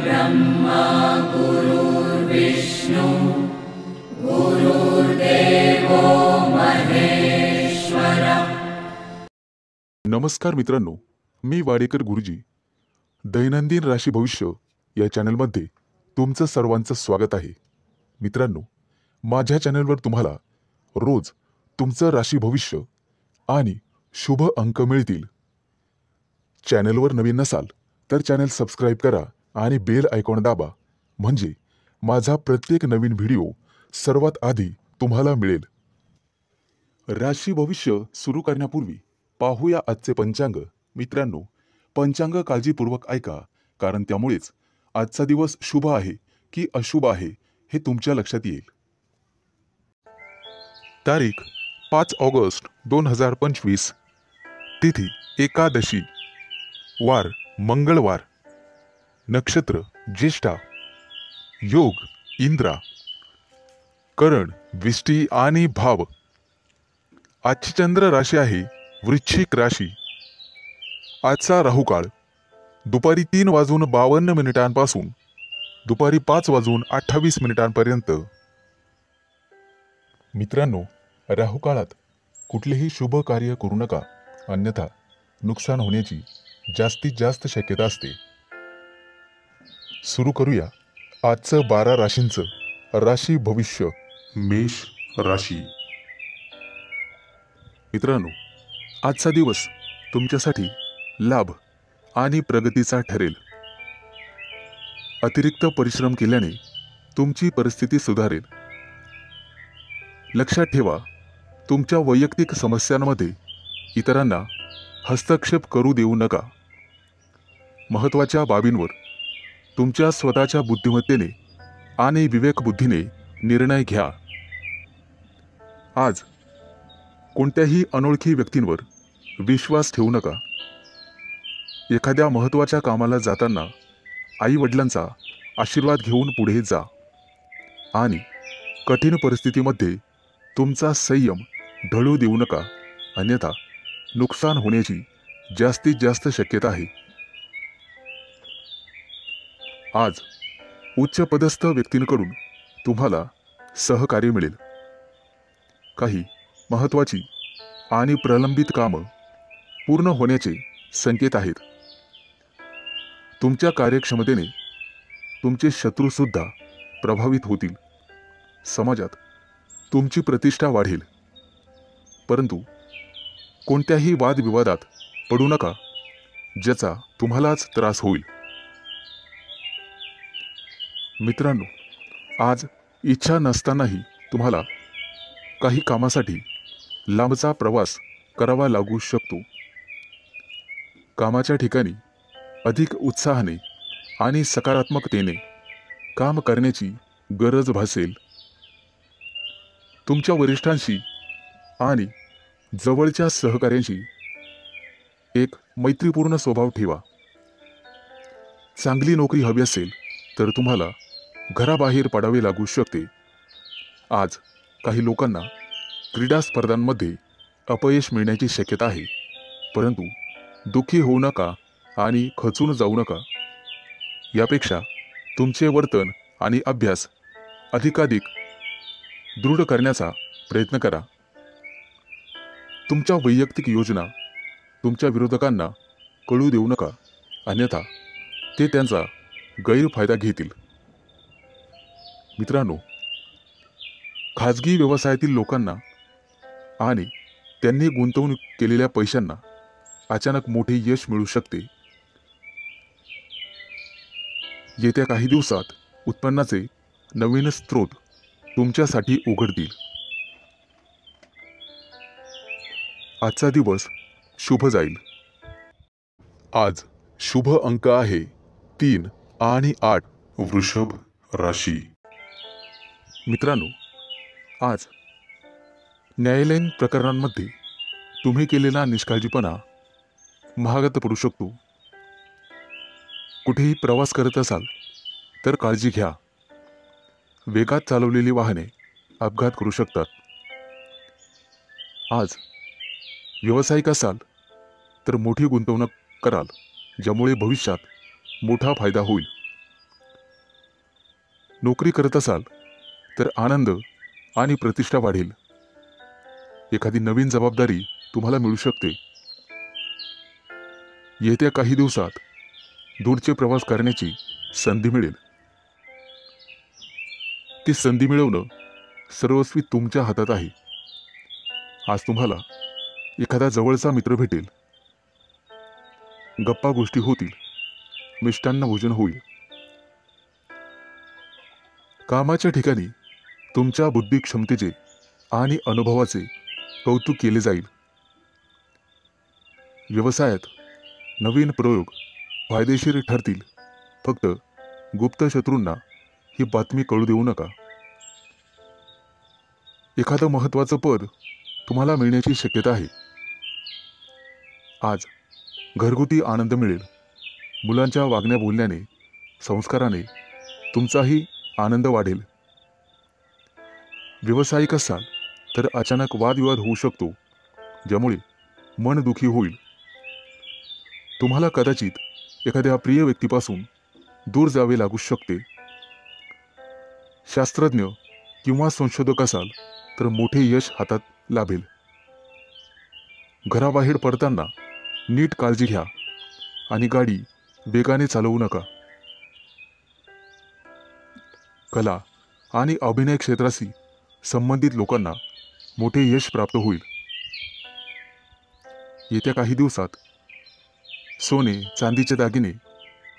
ब्रह्मा गुरुर्विष्णु गुरुर्देवो महेश्वर। नमस्कार मित्रांनो, मी वाडेकर गुरुजी दैनंदिन राशी भविष्य या चॅनलमध्ये तुमचं सर्वांचं स्वागत आहे। मित्रांनो, माझ्या चॅनलवर तुम्हाला रोज तुमचं राशी भविष्य आणि शुभ अंक मिळतील। चॅनलवर नवीन नसाल तर चॅनल सबस्क्राइब करा आणि बेल आयकॉन दाबा, म्हणजे माझा प्रत्येक नवीन व्हिडिओ सर्वात आधी तुम्हाला मिळेल। राशी भविष्य सुरू करण्यापूर्वी पाहूया आजचे पंचांग। मित्रांनो, पंचांग काळजीपूर्वक ऐका, कारण त्यामुळेच आजचा दिवस शुभ आहे की अशुभ आहे हे तुमच्या लक्षात येईल। तारीख 5 ऑगस्ट 2025, तिथी एकादशी, वार मंगळवार, नक्षत्र ज्येष्ठा, योग इंद्रा, करण विष्टी आणि भाव। आजची चंद्र राशी आहे वृश्चिक राशी। आजचा राहुकाळ दुपारी 3:52 दुपारी 5:28 मित्रांनो, राहुकाळात कुठलेही शुभ कार्य करू नका, अन्यथा नुकसान होण्याची जास्तीत जास्त शक्यता असते। सुरू करूया आजचं 12 राशींचं राशी भविष्य। मेष राशी। मित्रांनो, आजचा दिवस तुमच्यासाठी लाभ आणि प्रगतीचा ठरेल। अतिरिक्त परिश्रम केल्याने तुमची परिस्थिती सुधारेल। लक्षात ठेवा, तुमच्या वैयक्तिक समस्यांमध्ये इतरांना हस्तक्षेप करू देऊ नका। महत्त्वाच्या बाबींवर तुमच्या स्वतःच्या बुद्धिमत्तेने आणि विवेकबुद्धीने निर्णय घ्या। आज कोणत्याही अनोळखी व्यक्तींवर विश्वास ठेवू नका। एखाद्या महत्त्वाच्या कामाला जाताना आई वडिलांचा आशीर्वाद घेऊन पुढे जा आणि कठीण परिस्थितीमध्ये तुमचा संयम ढळू देऊ नका, अन्यथा नुकसान होण्याची जास्तीत जास्त शक्यता आहे। आज उच्च पदस्थ व्यक्तींकडून तुम्हाला सहकार्य मिळेल। काही महत्त्वाची आणि प्रलंबित कामं पूर्ण होण्याचे संकेत आहेत। तुमच्या कार्यक्षमतेने तुमचे शत्रू सुद्धा प्रभावित होतील। समाजात तुमची प्रतिष्ठा वाढेल, परंतु कोणत्याही वादविवादात पडू नका, ज्याचा तुम्हालाच त्रास होईल। मित्रांनो, आज इच्छा नसतानाही तुम्हाला काही कामासाठी लांबचा प्रवास करावा लागू शकतो। कामाच्या ठिकाणी अधिक उत्साहाने आणि सकारात्मकतेने काम करण्याची गरज भासेल। तुमच्या वरिष्ठांशी आणि जवळच्या सहकाऱ्यांशी एक मैत्रीपूर्ण स्वभाव ठेवा। चांगली नोकरी हवी असेल तर तुम्हाला घराबाहेर पडावे लागू शकते। आज काही लोकांना क्रीडा स्पर्धांमध्ये अपयश मिळण्याची शक्यता आहे, परंतु दुःखी होऊ नका आणि खचून जाऊ नका। यापेक्षा तुमचे वर्तन आणि अभ्यास अधिकाधिक दृढ करण्याचा प्रयत्न करा। तुमच्या वैयक्तिक योजना तुमच्या विरोधकांना कळू देऊ नका, अन्यथा ते त्यांचा गैरफायदा घेतील। मित्रांनो, खाजगी व्यवसायातील लोकांना आणि त्यांनी गुंतवणूक केलेल्या पैशांना अचानक मोठे यश मिळू शकते। येत्या काही दिवसात उत्पन्नाचे नवीन स्रोत तुमच्यासाठी उघडतील। आजचा दिवस शुभ जाईल। आज शुभ अंक आहे 3 आणि 8। वृषभ राशी। मित्रांनो, आज न्यायालयीन प्रकरणांमध्ये तुम्ही केलेला निष्काळजीपणा महागात पडू शकतो। कुठेही प्रवास करत असाल तर काळजी घ्या। वेगात चालवलेली वाहने अपघात करू शकतात। आज व्यावसायिक असाल तर मोठी गुंतवणूक कराल, ज्यामुळे भविष्यात मोठा फायदा होईल। नोकरी करत असाल तर आनंद आणि प्रतिष्ठा वाढेल. एखादी नवीन जबाबदारी तुम्हाला मिळू शकते. येत्या काही दिवसात दूरचे प्रवास करण्याची संधी मिळेल. ती संधी मिळवणं सर्वस्वी तुमच्या हातात आहे. आज तुम्हाला एखादा जवळचा मित्र भेटेल. गप्पा गोष्टी होतील. मिष्टान्न भोजन होईल. कामाच्या ठिकाणी तुमच्या बुद्धी क्षमतेचे आणि अनुभवाचे कौतुक केले जाईल. व्यवसायात नवीन प्रयोग फायदेशीर ठरतील. फक्त गुप्त शत्रूंना ही बातमी कळू देऊ नका. एखादं महत्त्वाचं पद तुम्हाला मिळण्याची शक्यता आहे. आज घरगुती आनंद मिळेल. मुलांच्या वागण्या बोलण्याने, संस्काराने तुमचाही आनंद वाढेल. व्यावसायिक असाल तर अचानक वादविवाद होऊ शकतो, ज्यामुळे मन दुखी होईल. तुम्हाला कदाचित एखाद्या प्रिय व्यक्तीपासून दूर जावे लागू शकते. शास्त्रज्ञ किंवा संशोधक असाल तर मोठे यश हातात लाभेल. घराबाहेर पडताना नीट काळजी घ्या आणि गाडी वेगाने चालवू नका. कला आणि अभिनय क्षेत्राशी संबंधित लोकांना मोठे यश प्राप्त होईल. येत्या काही दिवसात सोने चांदीचे दागिने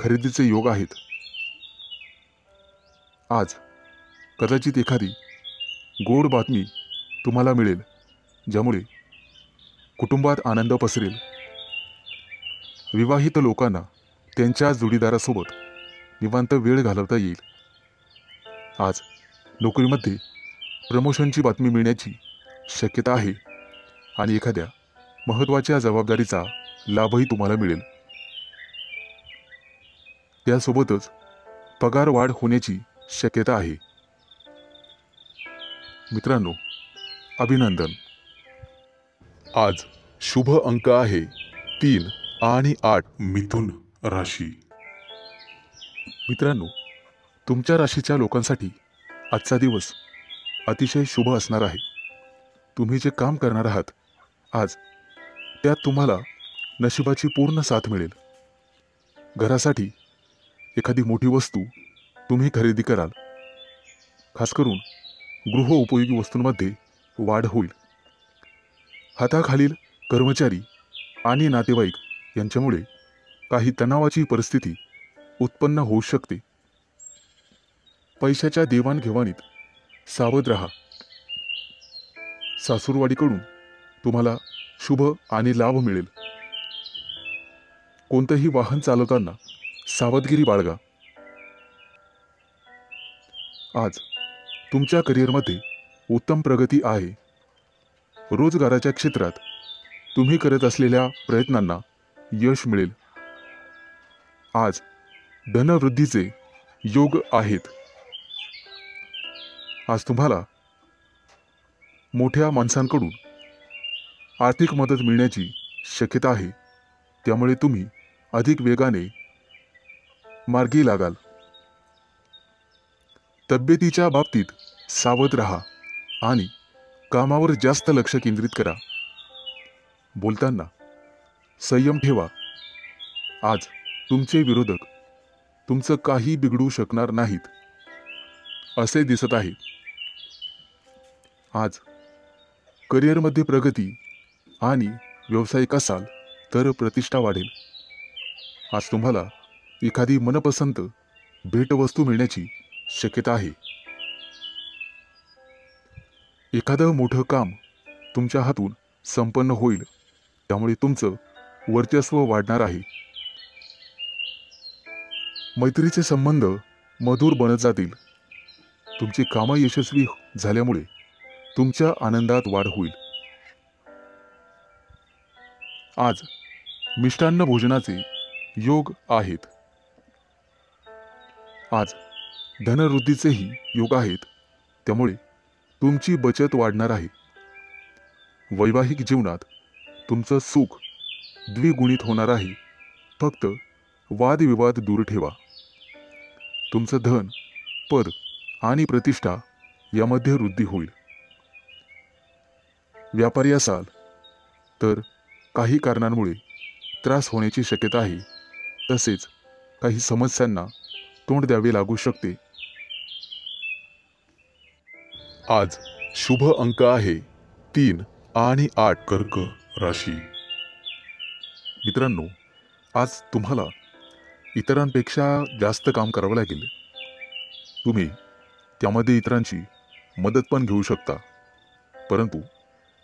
खरेदीचे योग आहेत. आज कदाचित एखादी गोड बातमी तुम्हाला मिळेल, ज्यामुळे कुटुंबात आनंद पसरेल. विवाहित लोकांना त्यांच्या जोडीदारासोबत निवांत वेळ घालवता येईल. आज नोकरीमध्ये प्रमोशनची बातमी मिळण्याची शक्यता आहे आणि एखाद्या महत्त्वाच्या जबाबदारीचा लाभही तुम्हाला मिळेल. त्यासोबतच पगार वाढ होण्याची शक्यता आहे. मित्रांनो, अभिनंदन. आज शुभ अंक आहे 3 आणि 8. मिथुन राशी. मित्रांनो, तुमच्या राशीच्या लोकांसाठी आजचा दिवस अतिशय शुभ असणार आहे. तुम्ही जे काम करणार आहात आज, त्यात तुम्हाला नशिबाची पूर्ण साथ मिळेल. घरासाठी एखादी मोठी वस्तू तुम्ही खरेदी कराल. खास करून गृहोपयोगी वस्तूंमध्ये वाढ होईल. हाताखालील कर्मचारी आणि नातेवाईक यांच्यामुळे काही तणावाची परिस्थिती उत्पन्न होऊ शकते. पैशाच्या देवाणघेवाणीत सावध राहा. सासूरवाडीकडून तुम्हाला शुभ आणि लाभ मिळेल. कोणतेही वाहन चालवताना सावधगिरी बाळगा. आज तुमच्या करिअरमध्ये उत्तम प्रगती आहे. रोजगाराच्या क्षेत्रात तुम्ही करत असलेल्या प्रयत्नांना यश मिळेल. आज धनवृद्धीचे योग आहेत. आज तुम्हाला मोठ्या माणसांकडून आर्थिक मदत मिळण्याची शक्यता आहे. त्यामुळे तुम्ही अधिक वेगाने मार्गी लागाल. तब्येतीच्या बाबतीत सावध राहा आणि कामावर जास्त लक्ष केंद्रित करा. बोलताना संयम ठेवा. आज तुमचे विरोधक तुमचं काही बिघडू शकणार नाहीत असे दिसत आहे. आज करिअरमध्ये प्रगती आणि व्यावसायिक असाल तर प्रतिष्ठा वाढेल. आज तुम्हाला एखादी मनपसंत भेटवस्तू मिळण्याची शक्यता आहे. एखादं मोठं काम तुमच्या हातून संपन्न होईल. त्यामुळे तुमचं वर्चस्व वाढणार आहे. मैत्रीचे संबंध मधुर बनत जातील. तुमची कामं यशस्वी झाल्यामुळे तुमच्या आनंदात वाढ होईल. आज मिष्टान्न भोजनाचे योग आहेत. आज धनवृद्धीचेही योग आहेत. त्यामुळे तुमची बचत वाढणार आहे. वैवाहिक जीवनात तुमचं सुख द्विगुणित होणार आहे. फक्त वादविवाद दूर ठेवा. तुमचं धन, पद आणि प्रतिष्ठा यामध्ये वृद्धी होईल. व्यापारी असाल तर काही कारणांमुळे त्रास होण्याची शक्यता आहे. तसेच काही समस्यांना तोंड द्यावे लागू शकते. आज शुभ अंक आहे 3 आणि 8. कर्क राशी. मित्रांनो, आज तुम्हाला इतरांपेक्षा जास्त काम करावं लागेल. तुम्ही त्यामध्ये इतरांची मदत पण घेऊ शकता, परंतु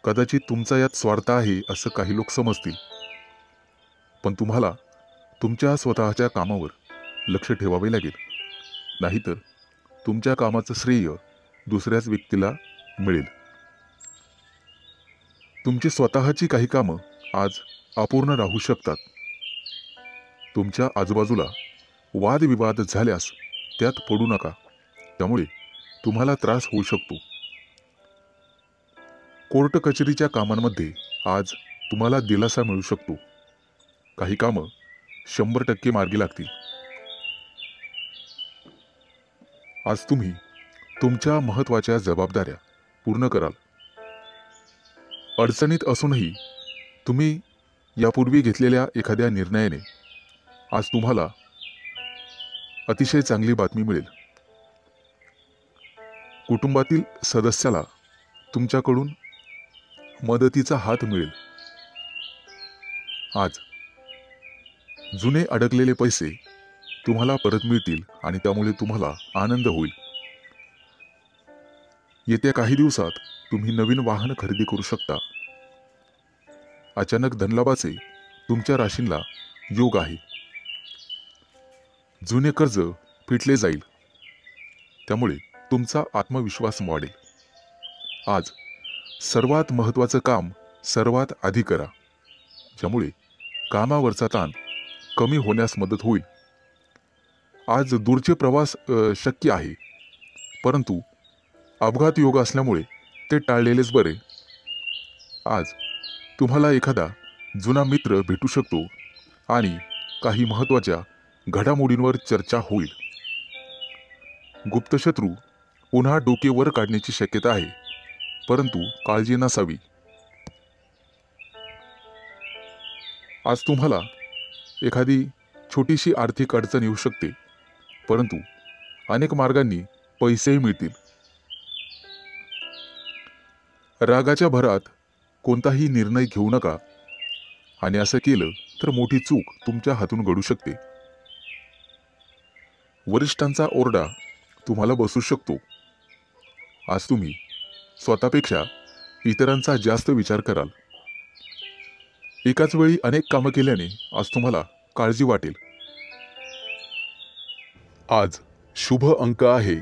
कदाचित तुमचा यात स्वार्थ आहे असं काही लोक समजतील. पण तुम्हाला तुमच्या स्वतःच्या कामावर लक्ष ठेवावे लागेल, नाहीतर तुमच्या कामाचं श्रेय दुसऱ्याच व्यक्तीला मिळेल. तुमची स्वतःची काही कामं आज अपूर्ण राहू शकतात. तुमच्या आजूबाजूला वादविवाद झाल्यास त्यात पडू नका, त्यामुळे तुम्हाला त्रास होऊ शकतो. कोर्ट कचेरीच्या कामांमध्ये आज तुम्हाला दिलासा मिळू शकतो. काही कामं 100% मार्गी लागतील. आज तुम्ही तुमच्या महत्त्वाच्या जबाबदाऱ्या पूर्ण कराल. अडचणीत असूनही तुम्ही यापूर्वी घेतलेल्या एखाद्या निर्णयाने आज तुम्हाला अतिशय चांगली बातमी मिळेल. कुटुंबातील सदस्याला तुमच्याकडून मदतीचा हात मिळेल. आज जुने अडकलेले पैसे तुम्हाला परत मिळतील आणि त्यामुळे तुम्हाला आनंद होईल. येत्या काही दिवसात तुम्ही नवीन वाहन खरेदी करू शकता. अचानक धनलाभाचे तुमच्या राशींला योग आहे. जुने कर्ज फिटले जाईल, त्यामुळे तुमचा आत्मविश्वास वाढेल. आज सर्वात महत्त्वाचं काम सर्वात आधी करा, ज्यामुळे कामावरचा ताण कमी होण्यास मदत होईल. आज दूरचे प्रवास शक्य आहे, परंतु अपघात योग असल्यामुळे ते टाळलेलेच बरे. आज तुम्हाला एखादा जुना मित्र भेटू शकतो आणि काही महत्त्वाच्या घडामोडींवर चर्चा होईल. गुप्तशत्रू पुन्हा डोके वर काढण्याची शक्यता आहे, परंतु काळजी नसावी. आज तुम्हाला एखादी छोटीशी आर्थिक अडचण येऊ शकते, परंतु अनेक मार्गांनी पैसेही मिळतील. रागाच्या भरात कोणताही निर्णय घेऊ नका, आणि असं केलं तर मोठी चूक तुमच्या हातून घडू शकते. वरिष्ठांचा ओरडा तुम्हाला बसू शकतो. आज तुम्ही स्वतःपेक्षा इतरांचा जास्त विचार कराल. एकाच वेळी अनेक कामं केल्याने आज तुम्हाला काळजी वाटेल. आज शुभ अंक आहे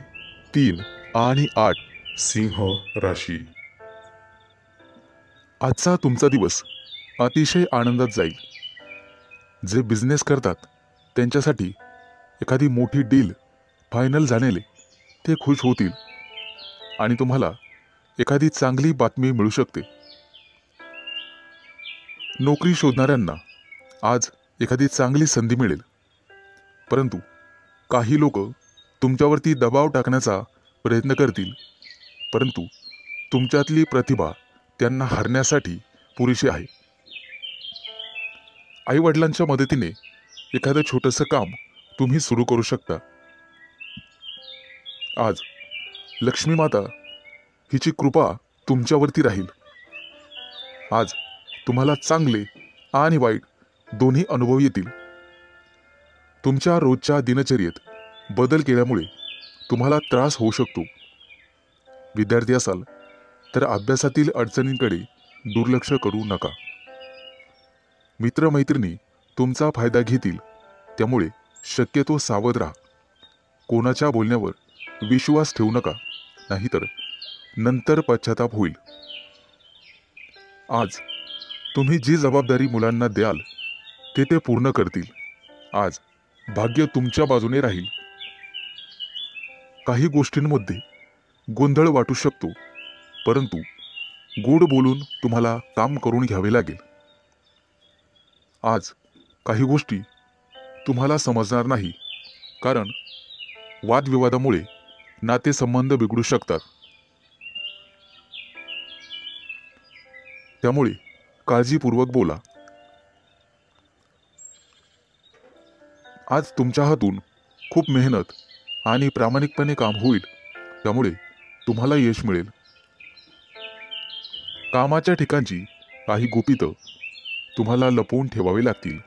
3 आणि 8. सिंह राशी. आजचा तुमचा दिवस अतिशय आनंदात जाईल. जे बिझनेस करतात त्यांच्यासाठी एखादी मोठी डील फायनल झालेले ते खुश होतील आणि तुम्हाला एखादी चांगली बातमी मिळू शकते. नोकरी शोधणाऱ्यांना आज एखादी चांगली संधी मिळेल, परंतु काही लोक तुमच्यावरती दबाव टाकण्याचा प्रयत्न करतील, परंतु तुमच्यातली प्रतिभा त्यांना हरण्यासाठी पुरेशी आहे. आई वडिलांच्या मदतीने एखादं छोटंसं काम तुम्ही सुरू करू शकता. आज लक्ष्मी माता हिची कृपा तुमच्यावरती राहील. आज तुम्हाला चांगले आणि वाईट दोन्ही अनुभव येतील. तुमच्या रोजच्या दिनचर्येत बदल केल्यामुळे तुम्हाला त्रास होऊ शकतो. विद्यार्थी असाल तर अभ्यासातील अडचणींकडे दुर्लक्ष करू नका. मित्रमैत्रिणी तुमचा फायदा घेतील, त्यामुळे शक्यतो सावध राहा. कोणाच्या बोलण्यावर विश्वास ठेवू नका, नाहीतर नंतर पश्चाताप होईल. आज तुम्ही जी जबाबदारी मुलांना द्याल ते पूर्ण करतील. आज भाग्य तुमच्या बाजूने राहील. काही गोष्टींमध्ये गोंधळ वाटू शकतो, परंतु गोड बोलून तुम्हाला काम करून घ्यावे लागेल. आज काही गोष्टी तुम्हाला समजणार नाही, कारण वादविवादामुळे नातेसंबंध बिघडू शकतात. त्यामुळे काळजीपूर्वक बोला. आज तुमच्या हातून खूप मेहनत आणि प्रामाणिकपणे काम होईल, त्यामुळे तुम्हाला यश मिळेल. कामाच्या ठिकाणची काही गुपितं तुम्हाला लपवून ठेवावी लागतील.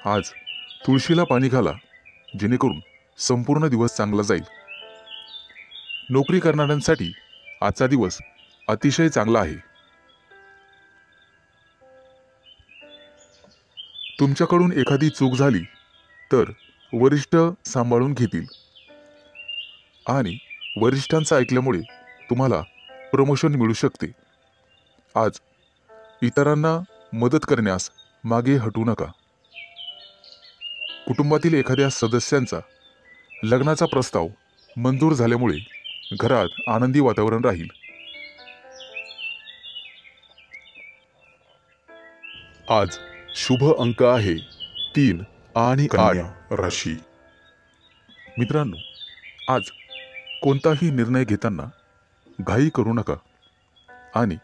आज तुळशीला पाणी घाला, जेणेकरून संपूर्ण दिवस चांगला जाईल. नोकरी करणाऱ्यांसाठी आजचा दिवस अतिशय चांगला आहे. तुमच्याकडून एखादी चूक झाली तर वरिष्ठ सांभाळून घेतील आणि वरिष्ठांचं ऐकल्यामुळे तुम्हाला प्रमोशन मिळू शकते. आज इतरांना मदत करण्यास मागे हटू नका. कुटुंबातील एखाद्या सदस्यांचा लग्नाचा प्रस्ताव मंजूर झाल्यामुळे घरात आनंदी वातावरण राहील. आज शुभ अंक आहे 3 आणि 8. कन्या राशी. मित्रांनो, आज कोणताही निर्णय घेताना घाई करू नका आणि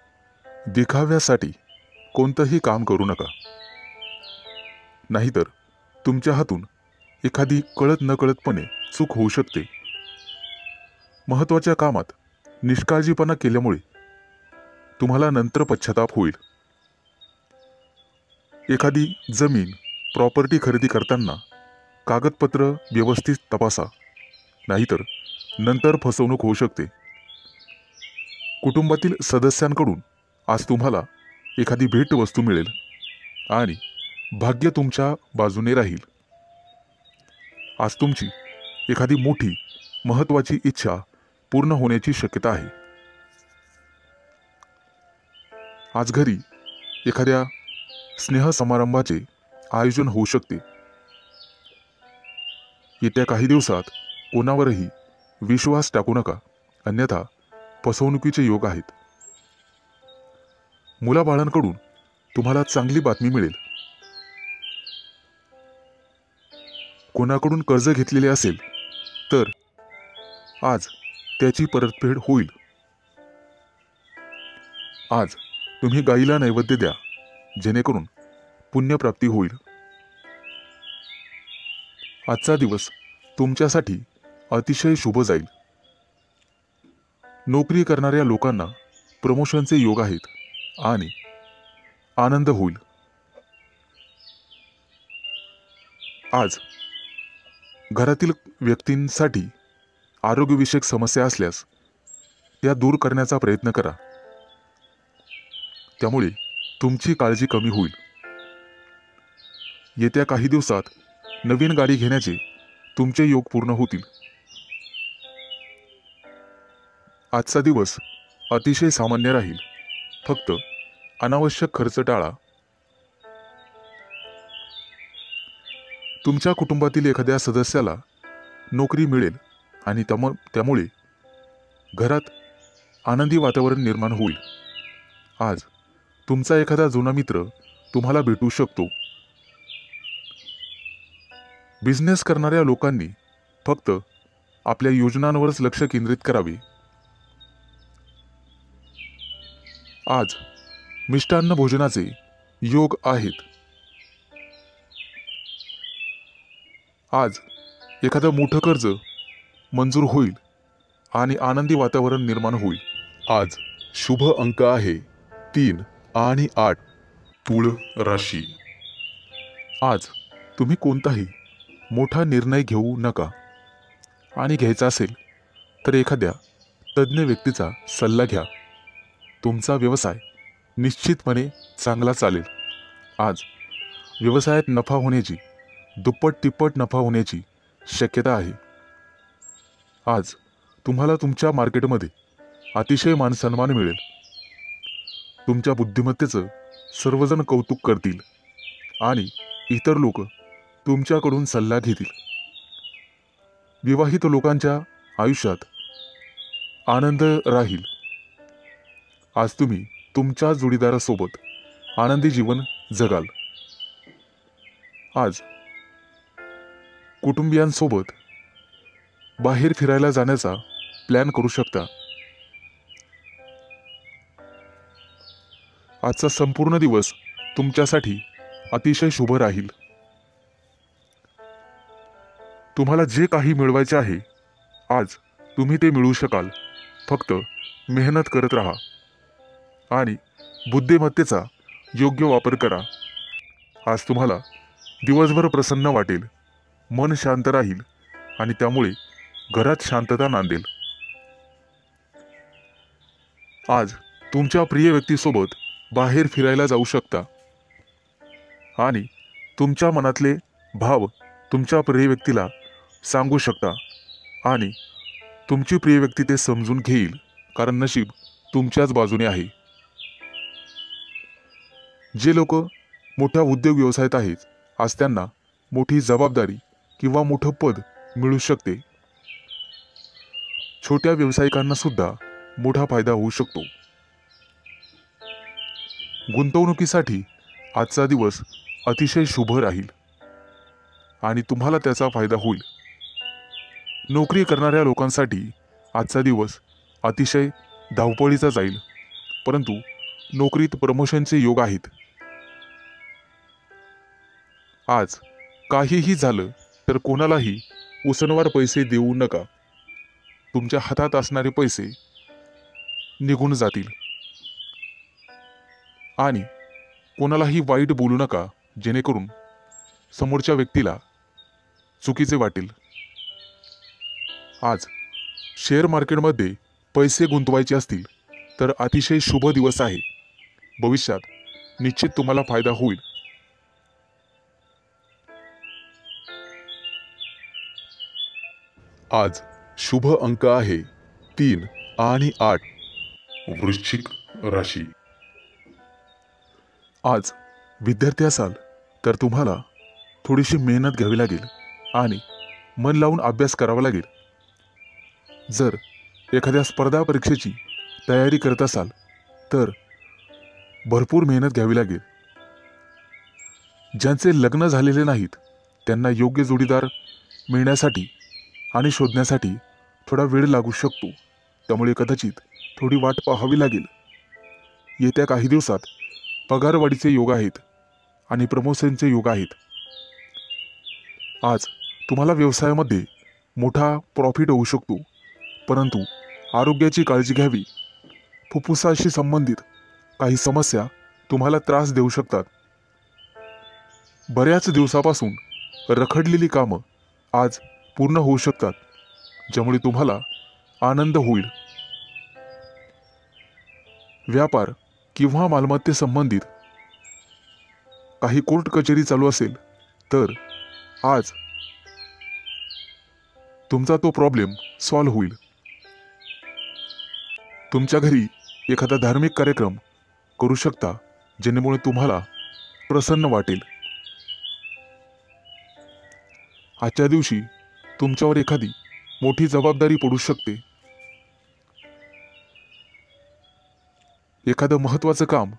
दिखाव्यासाठी कोणतंही काम करू नका. नाहीतर तुमच्या हातून एखादी कळत नकळतपणे चूक होऊ शकते. महत्त्वाच्या कामात निष्काळजीपणा केल्यामुळे तुम्हाला नंतर पश्चाताप होईल. एखादी जमीन प्रॉपर्टी खरेदी करताना कागदपत्र व्यवस्थित तपासा, नाहीतर नंतर फसवणूक होऊ शकते. कुटुंबातील सदस्यांकडून आज तुम्हाला एखादी भेटवस्तू मिळेल आणि भाग्य तुमच्या बाजूने राहील. आज तुमची एखादी मोठी महत्त्वाची इच्छा पूर्ण होण्याची शक्यता आहे. आज घरी एखाद्या स्नेहसमारंभाचे आयोजन होऊ शकते. येत्या काही दिवसात कोणावरही विश्वास टाकू नका, अन्यथा फसवणुकीचे योग आहेत. मुलाबाळांकडून तुम्हाला चांगली बातमी मिळेल. कोणाकडून कर्ज घेतलेले असेल तर आज त्याची परतफेड होईल. आज तुम्ही गाईला नैवेद्य द्या, जेणेकरून पुण्यप्राप्ती होईल. आजचा दिवस तुमच्यासाठी अतिशय शुभ जाईल. नोकरी करणाऱ्या लोकांना प्रमोशनचे योग आहेत आणि आनंद होईल. आज घरातील व्यक्तींसाठी आरोग्यविषयक समस्या असल्यास त्या दूर करण्याचा प्रयत्न करा. त्यामुळे तुमची काळजी कमी होईल. येत्या काही दिवसात नवीन गाडी घेण्याचे तुमचे योग पूर्ण होतील. आजचा दिवस अतिशय सामान्य राहील. फक्त अनावश्यक खर्च टाळा. तुमच्या कुटुंबातील एखाद्या सदस्याला नोकरी मिळेल आणि त्यामुळे घरात आनंदी वातावरण निर्माण होईल. आज तुमचा एखादा जुना मित्र तुम्हाला भेटू शकतो. बिझनेस करणाऱ्या लोकांनी फक्त आपल्या योजनांवरच लक्ष केंद्रित करावे. आज मिष्टान्न भोजनाचे योग आहेत. आज एखादं मोठं कर्ज मंजूर होईल आणि आनंदी वातावरण निर्माण होईल. आज शुभ अंक आहे 3 आणि 8. तुळ राशी. आज तुम्ही कोणताही मोठा निर्णय घेऊ नका आणि घ्यायचा असेल तर एखाद्या तज्ज्ञ व्यक्तीचा सल्ला घ्या. तुमचा व्यवसाय निश्चितपणे चांगला चालेल. आज व्यवसायात नफा होण्याची, दुप्पट तिप्पट नफा होण्याची शक्यता आहे. आज तुम्हाला तुमच्या मार्केटमध्ये अतिशय मानसन्मान मिळेल. तुमच्या बुद्धिमत्तेचं सर्वजण कौतुक करतील आणि इतर लोक तुमच्याकडून सल्ला घेतील. विवाहित लोकांच्या आयुष्यात आनंद राहील. आज तुम्ही तुमच्या जोडीदारासोबत आनंदी जीवन जगाल. आज कुटुंबियांसोबत बाहेर फिरायला जाण्याचा प्लॅन करू शकता. आजचा संपूर्ण दिवस तुमच्यासाठी अतिशय शुभ राहील. तुम्हाला जे काही मिळवायचे आहे आज तुम्ही ते मिळवू शकाल. फक्त मेहनत करत राहा आणि बुद्धिमत्तेचा योग्य वापर करा. आज तुम्हाला दिवसभर प्रसन्न वाटेल, मन शांत राहील आणि त्यामुळे घरात शांतता नांदेल. आज तुमच्या प्रिय व्यक्तीसोबत बाहेर फिरायला जाऊ शकता आणि तुमच्या मनातले भाव तुमच्या प्रिय व्यक्तीला सांगू शकता आणि तुमची प्रिय व्यक्ती ते समजून घेईल, कारण नशीब तुमच्याच बाजूने आहे. जे लोक मोठ्या उद्योग व्यवसायात आहेत आज त्यांना मोठी जबाबदारी किंवा मोठं पद मिळू शकते. छोट्या व्यावसायिकांना सुद्धा मोठा फायदा होऊ शकतो. गुंतवणुकीसाठी आजचा दिवस अतिशय शुभ राहील आणि तुम्हाला त्याचा फायदा होईल. नोकरी करणाऱ्या लोकांसाठी आजचा दिवस अतिशय धावपळीचा जाईल, परंतु नोकरीत प्रमोशनचे योग आहेत. आज काहीही झालं तर कोणालाही उसनवार पैसे देऊ नका. तुमच्या हातात असणारे पैसे निघून जातील आणि कोणालाही वाईट बोलू नका, जेणेकरून समोरच्या व्यक्तीला चुकीचे वाटेल. आज शेअर मार्केटमध्ये पैसे गुंतवायचे असतील तर अतिशय शुभ दिवस आहे. भविष्यात निश्चित तुम्हाला फायदा होईल. आज शुभ अंक आहे 3 आणि 8. वृश्चिक राशी. आज विद्यार्थी असाल तर तुम्हाला थोडीशी मेहनत घ्यावी लागेल आणि मन लावून अभ्यास करावा लागेल. जर एखाद्या स्पर्धा परीक्षेची तयारी करत असाल तर भरपूर मेहनत घ्यावी लागेल. ज्यांचे लग्न झालेले नाहीत त्यांना योग्य जोडीदार मिळण्यासाठी आणि शोधण्यासाठी थोडा वेळ लागू शकतो. त्यामुळे कदाचित थोडी वाट पाहावी लागेल. येत्या काही दिवसात पगारवाढीचे योग आहेत आणि प्रमोशनचे योग आहेत. आज तुम्हाला व्यवसायामध्ये मोठा प्रॉफिट होऊ शकतो, परंतु आरोग्याची काळजी घ्यावी. फुफ्फुसाशी संबंधित काही समस्या तुम्हाला त्रास देऊ शकतात. बऱ्याच दिवसापासून रखडलेली कामं आज पूर्ण होऊ शकतात, ज्यामुळे तुम्हाला आनंद होईल. व्यापार किंवा मालमत्ते संबंधित काही कोर्ट कचेरी चालू असेल तर आज तुमचा तो प्रॉब्लेम सॉल्व्ह होईल. तुमच्या घरी एखादा धार्मिक कार्यक्रम करू शकता, जेणेमुळे तुम्हाला प्रसन्न वाटेल. आजच्या दिवशी तुमच्यावर एखादी मोठी जबाबदारी पडू शकते. एखादं महत्त्वाचं काम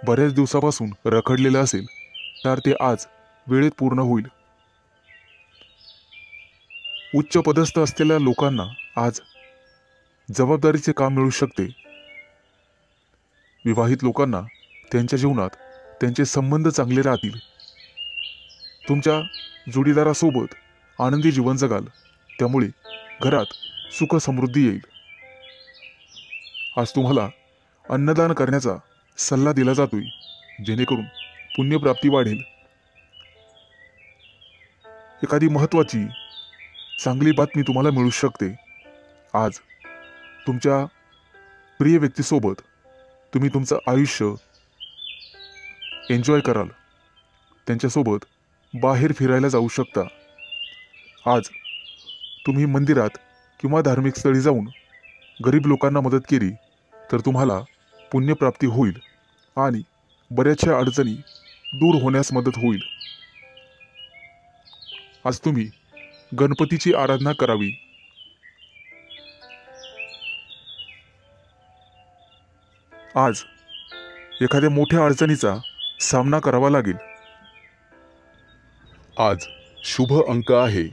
बऱ्याच दिवसापासून रखडलेलं असेल तर ते आज वेळेत पूर्ण होईल. उच्च पदस्थ असलेल्या लोकांना आज जबाबदारीचे काम मिळू शकते. विवाहित लोकांना त्यांच्या जीवनात त्यांचे संबंध चांगले राहतील. तुमच्या जोडीदारासोबत आनंदी जीवन जगाल, त्यामुळे घरात सुख समृद्धी येईल. आज तुम्हाला अन्नदान करण्याचा सल्ला दिला जातोय, जेणेकरून पुण्यप्राप्ती वाढेल. एखादी महत्त्वाची चांगली बातमी तुम्हाला मिळू शकते. आज तुमच्या प्रिय व्यक्तीसोबत तुम्ही तुमचं आयुष्य एन्जॉय कराल. त्यांच्यासोबत बाहेर फिरायला जाऊ शकता. आज तुम्ही मंदिरात किंवा धार्मिक स्थळी जाऊन गरीब लोकांना मदत केली तर तुम्हाला पुण्यप्राप्ती होईल आणि बऱ्याचशा अडचणी दूर होण्यास मदत होईल. आज तुम्ही गणपतीची आराधना करावी. आज एखाद्या मोठ्या अडचणीचा सामना करावा लागेल. आज शुभ अंक आहे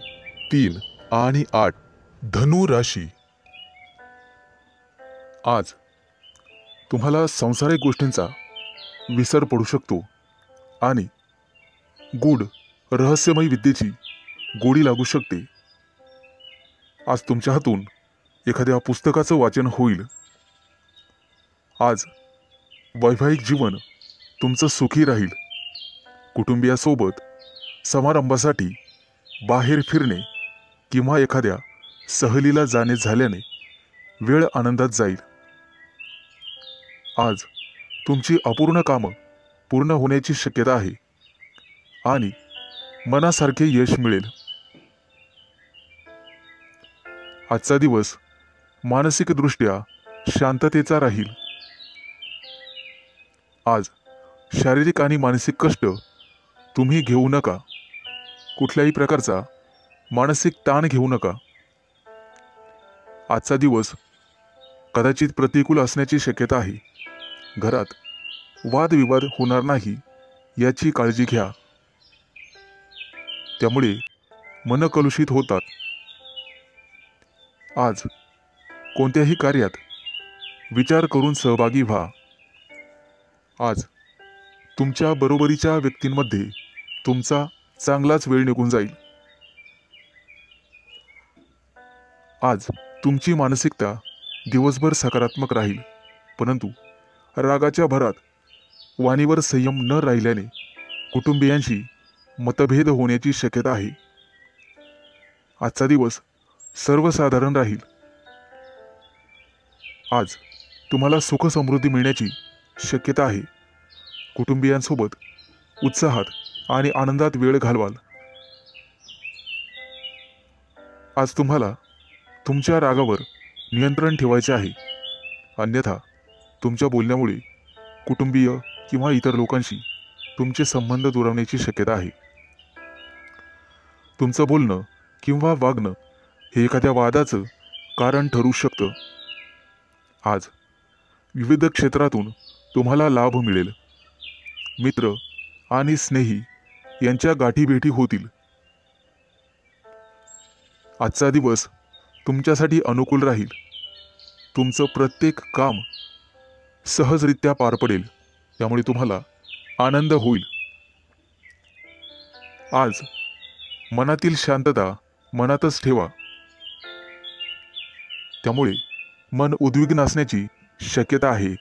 3 आणि 8. धनु राशी. आज तुम्हाला सांसारिक गोष्टींचा विसर पडू शकतो आणि गूढ रहस्यमय विद्येची गोडी लागू शकते. आज तुमच्या हातून एखाद्या पुस्तकाचं वाचन होईल. आज वैवाहिक जीवन तुमचं सुखी राहील. कुटुंबियासोबत समारंभासाठी बाहेर फिरणे किंवा एखाद्या सहलीला जाणे झाल्याने वेळ आनंदात जाईल. आज तुमची अपूर्ण कामं पूर्ण होण्याची शक्यता आहे आणि मनासारखे यश मिळेल. आजचा दिवस मानसिकदृष्ट्या शांततेचा राहील. आज शारीरिक आणि मानसिक कष्ट तुम्ही घेऊ नका. कुठल्याही प्रकारचा मानसिक ताण घेऊ नका. आजचा दिवस कदाचित प्रतिकूल असण्याची शक्यता आहे. घरात वादविवाद होणार नाही याची काळजी घ्या. त्यामुळे मन कलुषित होतात. आज कोणत्याही कार्यात विचार करून सहभागी व्हा. आज तुमच्या बरोबरीच्या व्यक्तींमध्ये तुमचा चांगलाच वेळ निघून जाईल. आज तुमची मानसिकता दिवसभर सकारात्मक राहील, परंतु रागाच्या भरात वाणीवर संयम न राहिल्याने कुटुंबियांशी मतभेद होण्याची शक्यता आहे. आजचा दिवस सर्वसाधारण राहील. आज तुम्हाला सुख समृद्धी मिळण्याची शक्यता आहे. कुटुंबियांसोबत उत्साहात आणि आनंदात वेळ घालवाल. आज तुम्हाला तुमच्या रागावर नियंत्रण ठेवायचे आहे, अन्यथा तुमच्या बोलण्यामुळे कुटुंबीय किंवा इतर लोकांशी तुमचे संबंध दुरावण्याची शक्यता आहे. तुमचं बोलणं किंवा वागणं हे एखाद्या वादाचं कारण ठरू शकतं. आज विविध क्षेत्रातून तुम्हाला लाभ मिळेल. मित्र आणि स्नेही यांच्या गाठीभेटी होतील. आजचा दिवस तुमच्यासाठी अनुकूल राहील. तुमचं प्रत्येक काम सहजरित्या पार पडेल, त्यामुळे तुम्हाला आनंद होईल. आज मनातील शांतता मनातच ठेवा, त्यामुळे मन उद्विग्न असण्याची शक्यता आहे.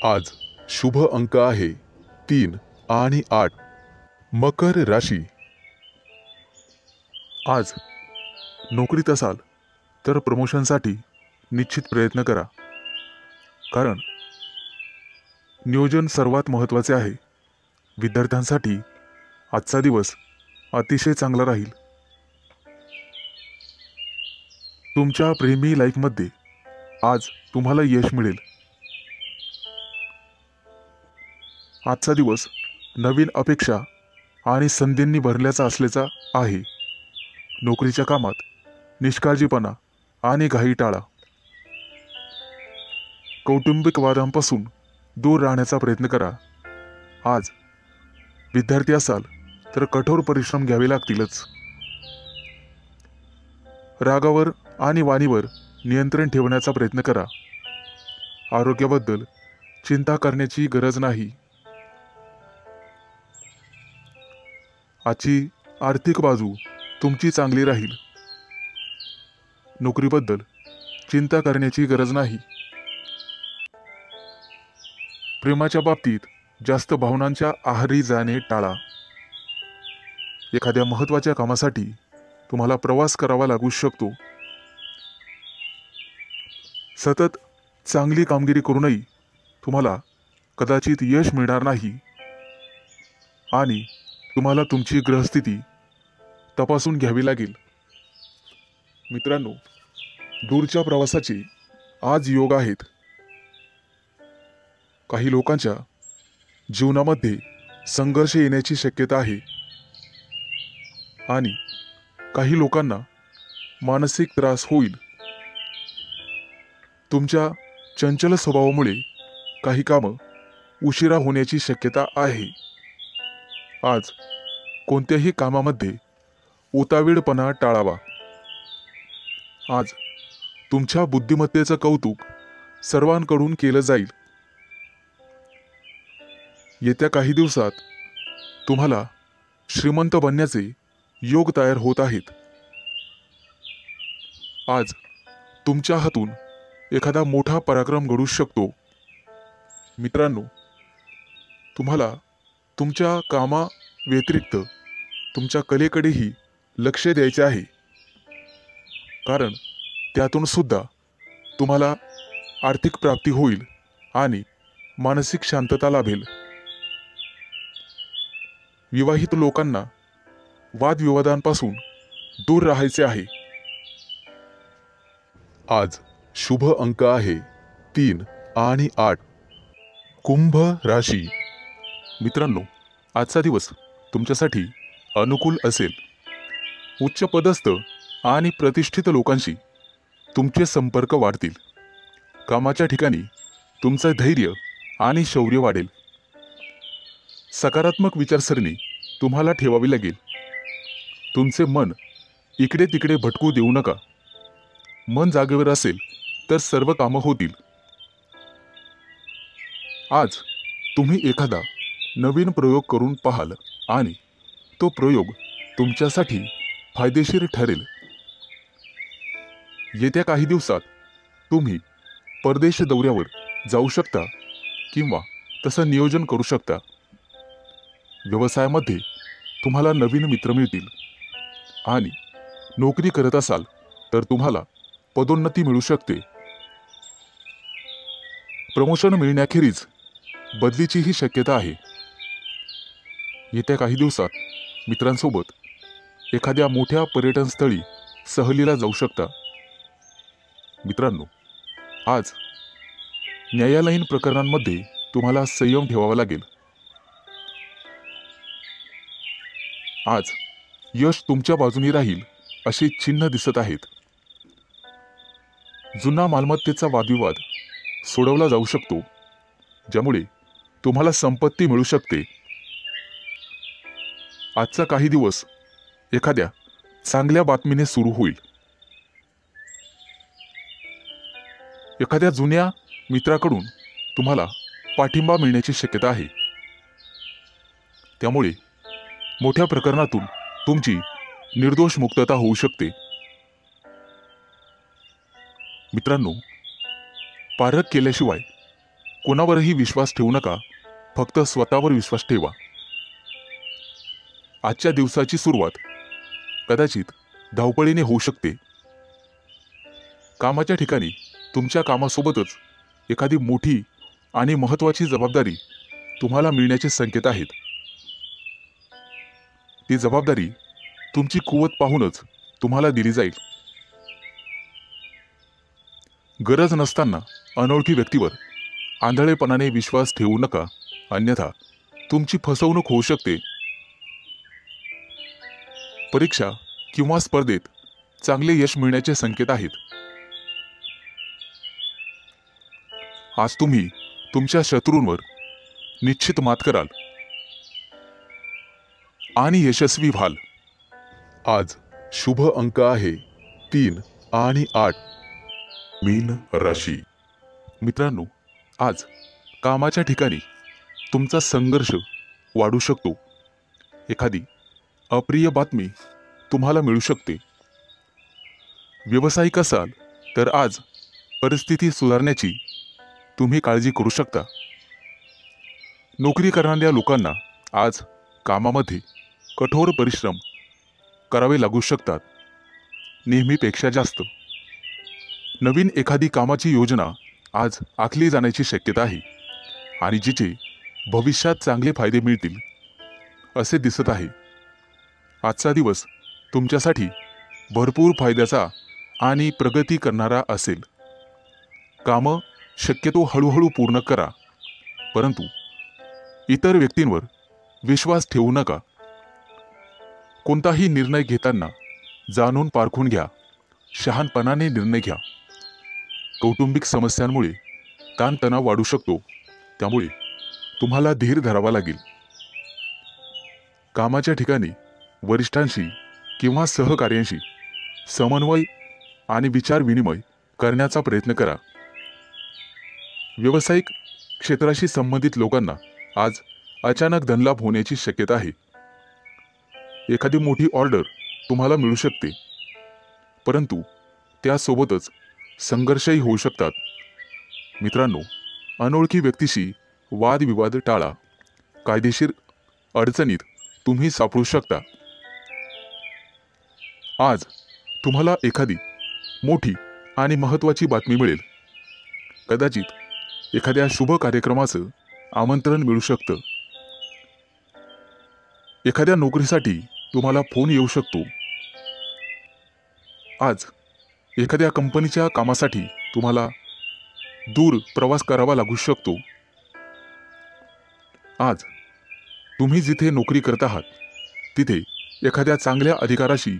आज शुभ अंक आहे 3 आणि 8. मकर राशी. आज नोकरीत असाल तर प्रमोशनसाठी निश्चित प्रयत्न करा, कारण नियोजन सर्वात महत्त्वाचे आहे. विद्यार्थ्यांसाठी आजचा दिवस अतिशय चांगला राहील. तुमच्या प्रेमी लाईफमध्ये आज तुम्हाला यश मिळेल. आजचा दिवस नवीन अपेक्षा आणि संधींनी भरल्याचा असल्याचा आहे. नोकरीच्या कामात निष्काळजीपणा आणि घाई टाळा. कौटुंबिक वादांपासून दूर राहण्याचा प्रयत्न करा. आज विद्यार्थी असाल तर कठोर परिश्रम घ्यावे लागतीलच. रागावर आणि वाणीवर नियंत्रण ठेवण्याचा प्रयत्न करा. आरोग्याबद्दल चिंता करण्याची गरज नाही. आजची आर्थिक बाजू तुमची चांगली राहील. नोकरीबद्दल चिंता करण्याची गरज नाही. प्रेमाच्या बाबतीत जास्त भावनांच्या आहारी जाणे टाळा. एखाद्या महत्त्वाच्या कामासाठी तुम्हाला प्रवास करावा लागू शकतो. सतत चांगली कामगिरी करूनही तुम्हाला कदाचित यश मिळणार नाही आणि तुम्हाला तुमची ग्रहस्थिती तपासून घ्यावी लागेल. मित्रांनो, दूरच्या प्रवासाचे आज योग आहेत. काही लोकांच्या जीवनामध्ये संघर्ष येण्याची शक्यता आहे आणि काही लोकांना मानसिक त्रास होईल. तुमच्या चंचल स्वभावामुळे काही कामं उशिरा होण्याची शक्यता आहे. आज कोणत्याही कामामध्ये उतावीळपणा टाळावा. आज तुमच्या बुद्धिमत्तेचं कौतुक सर्वांकडून केलं जाईल. येत्या काही दिवसात तुम्हाला श्रीमंत बनण्याचे योग तयार होत आहेत. आज तुमच्या हातून एखादा मोठा पराक्रम घडू शकतो. मित्रांनो, तुम्हाला तुमच्या कामा व्यतिरिक्त तुमच्या कलेकडेही लक्ष द्यायचे आहे, कारण त्यातून सुद्धा तुम्हाला आर्थिक प्राप्ती होईल आणि मानसिक शांतता लाभेल. विवाहित लोकांना वादविवादांपासून दूर राहायचे आहे. आज शुभ अंक आहे 3 आणि 8. कुंभ राशी. मित्रांनो, आजचा दिवस तुमच्यासाठी अनुकूल असेल. उच्च पदस्थ आणि प्रतिष्ठित लोकांशी तुमचे संपर्क वाढतील. कामाच्या ठिकाणी तुमचं धैर्य आणि शौर्य वाढेल. सकारात्मक विचारसरणी तुम्हाला ठेवावी लागेल. तुमचे मन इकडे तिकडे भटकू देऊ नका. मन जागेवर असेल तर सर्व कामं होतील. आज तुम्ही एखादा नवीन प्रयोग करून पाहाल आणि तो प्रयोग तुमच्यासाठी फायदेशीर ठरेल. येत्या काही दिवसात तुम्ही परदेश दौऱ्यावर जाऊ शकता किंवा तसं नियोजन करू शकता. व्यवसायामध्ये तुम्हाला नवीन मित्र मिळतील आणि नोकरी करत असाल तर तुम्हाला पदोन्नती मिळू शकते. प्रमोशन मिळण्याखेरीज बदलीचीही शक्यता आहे. येत्या काही दिवसात मित्रांसोबत एखाद्या मोठ्या पर्यटन स्थळी सहलीला जाऊ शकता. मित्रांनो, आज न्यायालयीन प्रकरणांमध्ये तुम्हाला संयम ठेवावा लागेल. आज यश तुमच्या बाजूने राहील अशी चिन्ह दिसत आहेत. जुना मालमत्तेचा वादविवाद सोडवला जाऊ शकतो, ज्यामुळे तुम्हाला संपत्ती मिळू शकते. आजचा काही दिवस एखाद्या चांगल्या बातमीने सुरू होईल. एखाद्या जुन्या मित्राकडून तुम्हाला पाठिंबा मिळण्याची शक्यता आहे. त्यामुळे मोठ्या प्रकरणातून तुमची निर्दोष मुक्तता होऊ शकते. मित्रांनो, पारख केल्याशिवाय कोणावरही विश्वास ठेवू नका. फक्त स्वतःवर विश्वास ठेवा. आजच्या दिवसाची सुरुवात कदाचित धावपळीने होऊ शकते. कामाच्या ठिकाणी तुमच्या कामासोबतच एखादी मोठी आणि महत्त्वाची जबाबदारी तुम्हाला मिळण्याचे संकेत आहेत. ती जबाबदारी तुमची कुवत पाहूनच तुम्हाला दिली जाईल. गरज नसताना अनोळखी व्यक्तीवर आंधळेपणाने विश्वास ठेवू नका, अन्यथा तुमची फसवणूक होऊ शकते. परीक्षा किंवा स्पर्धेत चांगले यश मिळण्याचे संकेत आहेत. आज तुम्ही तुमच्या शत्रूंवर निश्चित मात कराल आणि यशस्वी व्हाल. आज शुभ अंक आहे 3 आणि 8. मीन राशी. मित्रांनो, आज कामाच्या ठिकाणी तुमचा संघर्ष वाढू शकतो. एखादी अप्रिय बातमी तुम्हाला मिळू शकते. व्यावसायिक असाल तर आज परिस्थिती सुधारण्याची तुम्ही काळजी करू शकता. नोकरी करणाऱ्या लोकांना आज कामामध्ये कठोर परिश्रम करावे लागू शकतात, नेहमीपेक्षा जास्त. नवीन एखादी कामाची योजना आज आखली जाण्याची शक्यता आहे आणि जिचे भविष्यात चांगले फायदे मिळतील असे दिसत आहे. आजचा दिवस तुमच्यासाठी भरपूर फायद्याचा आणि प्रगती करणारा असेल. कामं शक्यतो हळूहळू पूर्ण करा, परंतु इतर व्यक्तींवर विश्वास ठेवू नका. कोणताही निर्णय घेताना जाणून पारखून घ्या. शहाणपणाने निर्णय घ्या. कौटुंबिक समस्यांमुळे ताणतणाव वाढू शकतो, त्यामुळे तुम्हाला धीर धरावा लागेल. कामाच्या ठिकाणी वरिष्ठांशी किंवा सहकार्यांशी समन्वय आणि विचार विनिमय करण्याचा प्रयत्न करा. व्यावसायिक क्षेत्राशी संबंधित लोकांना आज अचानक धनलाभ होण्याची शक्यता आहे. एखादी मोठी ऑर्डर तुम्हाला मिळू शकते, परंतु त्यासोबतच संघर्षही होऊ शकतात. मित्रांनो, अनोळखी व्यक्तीशी वादविवाद टाळा. कायदेशीर अडचणीत तुम्ही सापडू शकता. आज तुम्हाला एखादी मोठी आणि महत्त्वाची बातमी मिळेल. कदाचित एखाद्या शुभ कार्यक्रमाचं आमंत्रण मिळू शकतं. एखाद्या नोकरीसाठी तुम्हाला फोन येऊ शकतो. आज एखाद्या कंपनीच्या कामासाठी तुम्हाला दूर प्रवास करावा लागू शकतो. आज तुम्ही जिथे नोकरी करत आहात तिथे एखाद्या चांगल्या अधिकाराशी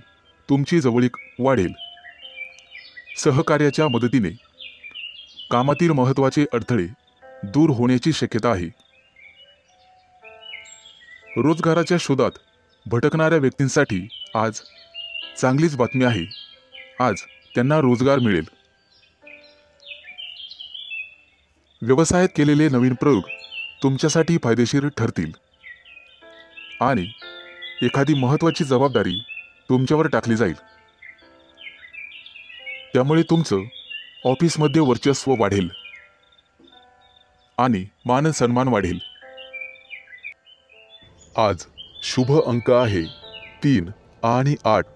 तुमची जवळीक वाढेल. सहकार्याच्या मदतीने कामातील महत्त्वाचे अडथळे दूर होण्याची शक्यता आहे. रोजगाराच्या शोधात भटकणाऱ्या व्यक्तींसाठी आज चांगलीच बातमी आहे. आज त्यांना रोजगार मिळेल. व्यवसायात केलेले नवीन प्रयोग तुमच्यासाठी फायदेशीर ठरतील आणि एखादी महत्त्वाची जबाबदारी तुमच्यावर टाकली जाईल. त्यामुळे तुमचं ऑफिसमध्ये वर्चस्व वाढेल आणि मान सन्मान वाढेल. आज शुभ अंक आहे 3 आणि 8.